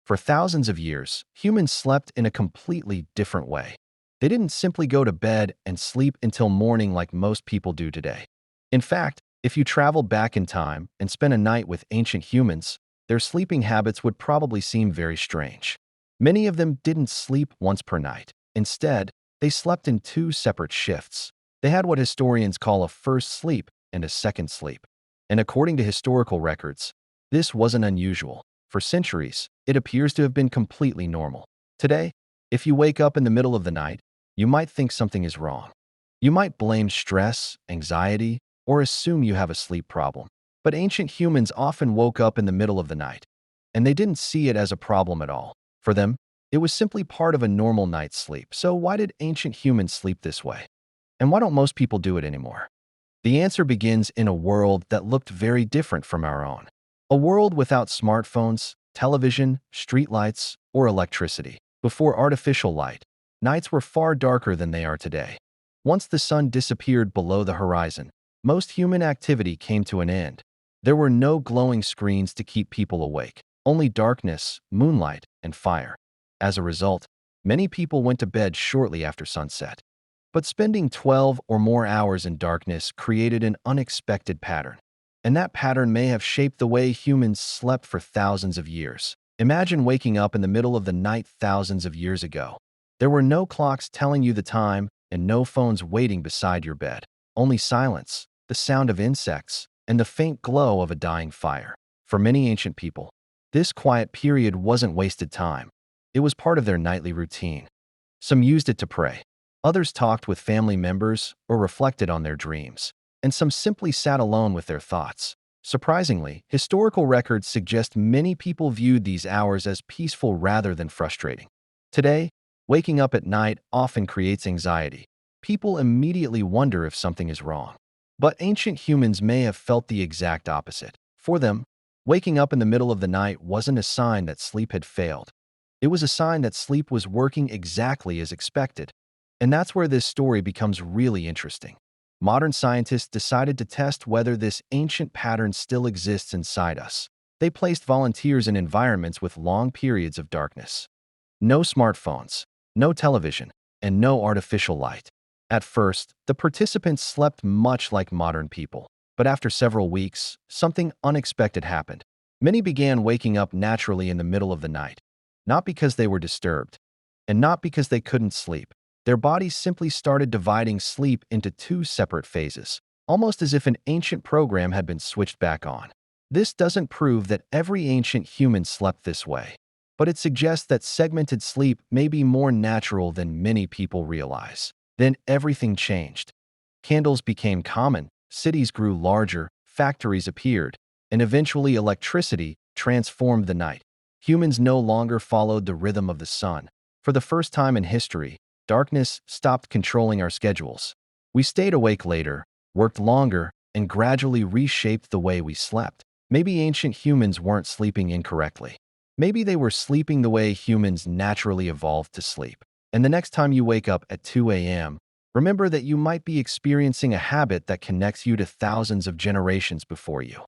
For thousands of years, humans slept in a completely different way. They didn't simply go to bed and sleep until morning like most people do today. In fact, if you traveled back in time and spent a night with ancient humans, their sleeping habits would probably seem very strange. Many of them didn't sleep once per night. Instead, they slept in two separate shifts. They had what historians call a first sleep and a second sleep. And according to historical records, this wasn't unusual. For centuries, it appears to have been completely normal. Today, if you wake up in the middle of the night, you might think something is wrong. You might blame stress, anxiety, or assume you have a sleep problem. But ancient humans often woke up in the middle of the night, and they didn't see it as a problem at all. For them, it was simply part of a normal night's sleep. So why did ancient humans sleep this way? And why don't most people do it anymore? The answer begins in a world that looked very different from our own. A world without smartphones, television, streetlights, or electricity. Before artificial light, nights were far darker than they are today. Once the sun disappeared below the horizon, most human activity came to an end. There were no glowing screens to keep people awake, only darkness, moonlight, and fire. As a result, many people went to bed shortly after sunset. But spending 12 or more hours in darkness created an unexpected pattern. And that pattern may have shaped the way humans slept for thousands of years. Imagine waking up in the middle of the night thousands of years ago. There were no clocks telling you the time and no phones waiting beside your bed. Only silence, the sound of insects, and the faint glow of a dying fire. For many ancient people, this quiet period wasn't wasted time. It was part of their nightly routine. Some used it to pray. Others talked with family members or reflected on their dreams. And some simply sat alone with their thoughts. Surprisingly, historical records suggest many people viewed these hours as peaceful rather than frustrating. Today, waking up at night often creates anxiety. People immediately wonder if something is wrong. But ancient humans may have felt the exact opposite. For them, waking up in the middle of the night wasn't a sign that sleep had failed. It was a sign that sleep was working exactly as expected. And that's where this story becomes really interesting. Modern scientists decided to test whether this ancient pattern still exists inside us. They placed volunteers in environments with long periods of darkness. No smartphones, no television, and no artificial light. At first, the participants slept much like modern people. But after several weeks, something unexpected happened. Many began waking up naturally in the middle of the night. Not because they were disturbed, and not because they couldn't sleep. Their bodies simply started dividing sleep into two separate phases, almost as if an ancient program had been switched back on. This doesn't prove that every ancient human slept this way, but it suggests that segmented sleep may be more natural than many people realize. Then everything changed. Candles became common, cities grew larger, factories appeared, and eventually electricity transformed the night. Humans no longer followed the rhythm of the sun. For the first time in history, darkness stopped controlling our schedules. We stayed awake later, worked longer, and gradually reshaped the way we slept. Maybe ancient humans weren't sleeping incorrectly. Maybe they were sleeping the way humans naturally evolved to sleep. And the next time you wake up at 2 a.m., remember that you might be experiencing a habit that connects you to thousands of generations before you.